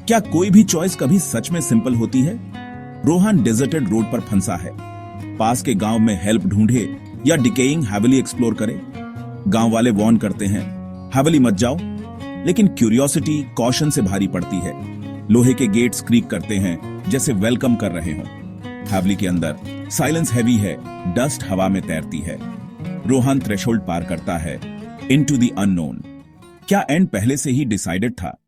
क्या कोई भी चॉइस कभी सच में सिंपल होती है? रोहन डेजर्टेड रोड पर फंसा है। पास के गांव में हेल्प ढूंढे या डिकेइंग हैवली एक्सप्लोर करे। गांव वाले वार्न करते हैं, हैवली मत जाओ, लेकिन क्यूरियोसिटी कॉशन से भारी पड़ती है। लोहे के गेट्स क्रीक करते हैं जैसे वेलकम कर रहे हों। हैवली के अंदर साइलेंस हैवी है, डस्ट हवा में तैरती है। रोहन थ्रेशोल्ड पार करता है इनटू द अननोन। क्या एंड पहले से ही डिसाइडेड था?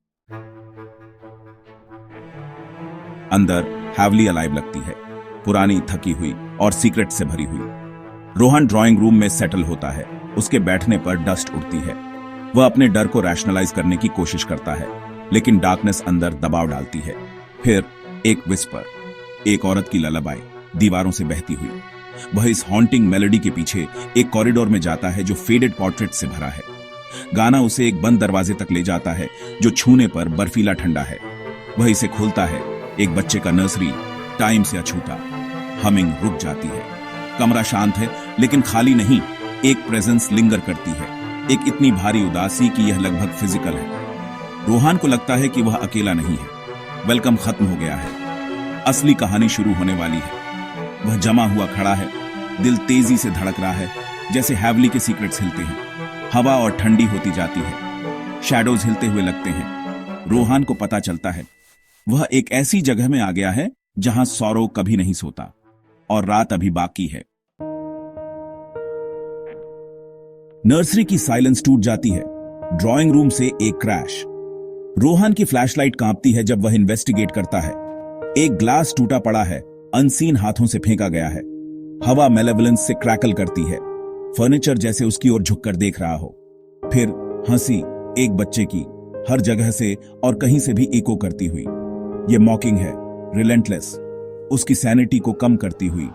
अंदर हैवली अलाइव लगती है, पुरानी, थकी हुई और सीक्रेट से भरी हुई। रोहन ड्राइंग रूम में सेटल होता है। उसके बैठने पर डस्ट उड़ती है। वह अपने डर को रैशनलाइज करने की कोशिश करता है, लेकिन डार्कनेस अंदर दबाव डालती है। फिर एक विस्पर, एक औरत की ललाबाई दीवारों से बहती हुई। वह इस हॉन्टिंग मेलोडी के पीछे एक कॉरिडोर में जाता है जो फेडेड पोर्ट्रेट से भरा है। गाना उसे एक बंद दरवाजे तक ले जाता है जो छूने पर बर्फीला ठंडा है। वह इसे खोलता है। एक बच्चे का नर्सरी, टाइम से अछूता। हमिंग रुक जाती है। कमरा शांत है, लेकिन खाली नहीं। एक प्रेजेंस लिंगर करती है, एक इतनी भारी उदासी कि यह लगभग फिजिकल है। रोहन को लगता है कि वह अकेला नहीं है। वेलकम खत्म हो गया है, असली कहानी शुरू होने वाली है। वह जमा हुआ खड़ा है, दिल तेजी से धड़क रहा है, जैसे हैवली के सीक्रेट्स हिलते हैं। हवा और ठंडी होती जाती है, शैडोज हिलते हुए लगते हैं। रोहन को पता चलता है वह एक ऐसी जगह में आ गया है जहां सौरो कभी नहीं सोता और रात अभी बाकी है। नर्सरी की साइलेंस टूट जाती है। ड्राइंग रूम से एक क्रैश। रोहन की फ्लैशलाइट कांपती है जब वह इन्वेस्टिगेट करता है। एक ग्लास टूटा पड़ा है, अनसीन हाथों से फेंका गया है। हवा मेलेवलेंस से क्रैकल करती है, फर्नीचर जैसे उसकी ओर झुककर देख रहा हो। फिर हंसी, एक बच्चे की, हर जगह से और कहीं से भी इको करती हुई। ये मॉकिंग है, रिलेंटलेस, उसकी सैनिटी को कम करती हुई।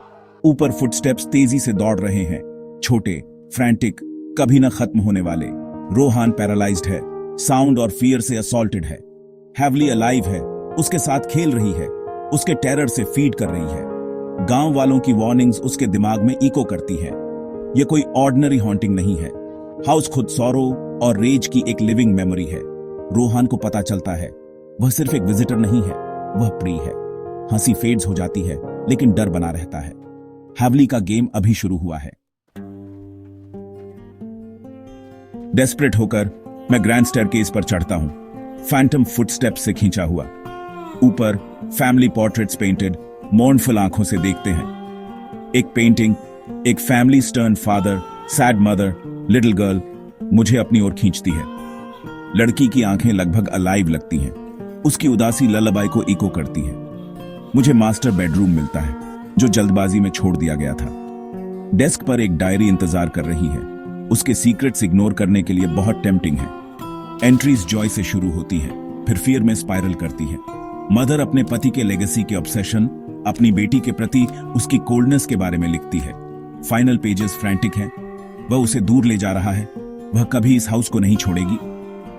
ऊपर फुटस्टेप्स तेजी से दौड़ रहे हैं, छोटे, फ्रैंटिक, कभी न खत्म होने वाले। रोहन पैरालाइज्ड है, साउंड और फियर से असॉल्टेड है। हैवली अलाइव है, उसके साथ खेल रही है, उसके टेरर से फीड कर रही है। गांव वालों की वार्निंग्स उसके दिमाग में इको करती है। यह कोई ऑर्डिनरी हॉन्टिंग नहीं है। हाउस खुद सौरो और रेज की एक लिविंग मेमोरी है। रोहन को पता चलता है वह सिर्फ एक विजिटर नहीं है, वह प्री है। हंसी फेड्स हो जाती है, लेकिन डर बना रहता है। हैवली का गेम अभी शुरू हुआ है। डेस्परेट होकर मैं ग्रैंड स्टेयरकेस पर चढ़ता हूं, फैंटम फुटस्टेप्स से खींचा हुआ। ऊपर फैमिली पोर्ट्रेट्स पेंटेड मोर्नफुल आंखों से देखते हैं। एक पेंटिंग, एक family stern father, sad mother, little girl मुझे अपनी ओर खींचती है। लड़की की आंखें लगभग अलाइव लगती हैं, उसकी उदासी ललाबाई को इको करती है। मुझे मास्टर बेडरूम मिलता है जो जल्दबाजी में छोड़ दिया गया था। डेस्क पर एक डायरी इंतजार कर रही है, उसके सीक्रेट्स इग्नोर करने के लिए बहुत टेम्पटिंग है। एंट्रीज जॉय से शुरू होती हैं, फिर फियर में स्पाइरल करती हैं। मदर अपने पति के लेगेसी के ऑब्सेशन, अपनी बेटी के प्रति उसकी कोल्डनेस के बारे में लिखती है। फाइनल पेजेस फ्रैंटिक हैं, वह उसे दूर ले जा रहा है, वह कभी इस हाउस को नहीं छोड़ेगी।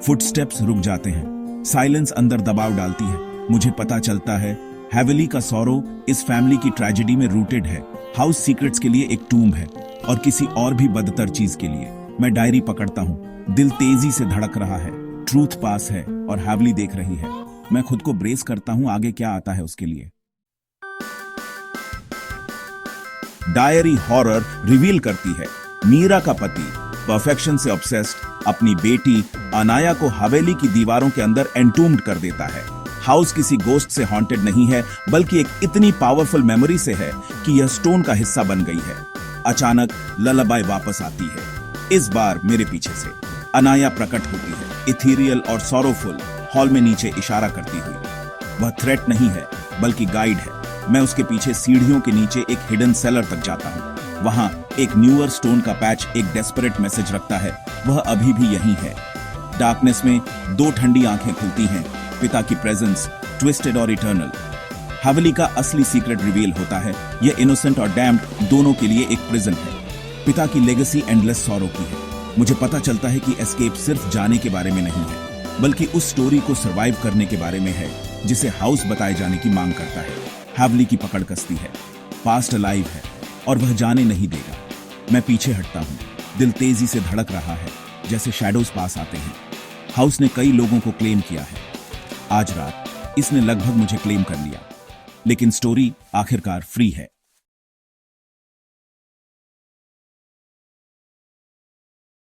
फुटस्टेप्स रुक जाते हैं, साइलेंस अंदर दबाव डालती है। मुझे पता चलता है हैवली का सौरो इस फैमिली की ट्रेजेडी में रूटेड है। हाउस सीक्रेट्स के लिए एक टूम्ब है और किसी और भी बदतर चीज के लिए। मैं डायरी पकड़ता हूं, दिल तेजी से धड़क रहा है। ट्रूथ पास है और हैवली देख रही है। मैं खुद को ब्रेस करता हूं, आगे क्या आता है उसके लिए। डायरी हॉरर रिवील करती है मीरा का पति, परफेक्शन से ऑब्सेस्ड, अपनी बेटी अनाया को हवेली की दीवारों के अंदर एंटूम्ड कर देता है। हाउस किसी गोस्ट से हॉन्टेड नहीं है, बल्कि एक इतनी पावरफुल मेमोरी से है कि यह स्टोन का हिस्सा बन गई है। अचानक ललाबाई वापस आती है, इस बार मेरे पीछे से। अनाया प्रकट होती है, इथीरियल और सॉरोफुल, हॉल में नीचे इशारा करती हुई। वह थ्रेट नहीं है, बल्कि गाइड है। मैं उसके पीछे सीढ़ियों के नीचे एक हिडन सेलर तक जाता हूँ। वहां एक न्यूअर स्टोन का पैच एक डेस्परेट मैसेज रखता है, वह अभी भी यहीं है। डार्कनेस में दो ठंडी आंखें खुलती हैं, पिता की प्रेजेंस, ट्विस्टेड और इटर्नल। हैवली का असली सीक्रेट रिवील होता है। यह इनोसेंट और डैम्ड दोनों के लिए एक प्रिजन है। पिता की लेगेसी एंडलेस सॉरो की है। मुझे पता चलता है कि एस्केप सिर्फ जाने के बारे में नहीं है, बल्कि उस स्टोरी को सर्वाइव करने के बारे में है जिसे हाउस बताए जाने की मांग करता है। हैवली की पकड़ कसती है, पास्ट अलाइव है और वह जाने नहीं देगा। मैं पीछे हटता हूँ, दिल तेजी से धड़क रहा है, जैसे शैडोज पास आते हैं। हाउस ने कई लोगों को क्लेम किया है। आज रात इसने लगभग मुझे क्लेम कर लिया। लेकिन स्टोरी आखिरकार फ्री है।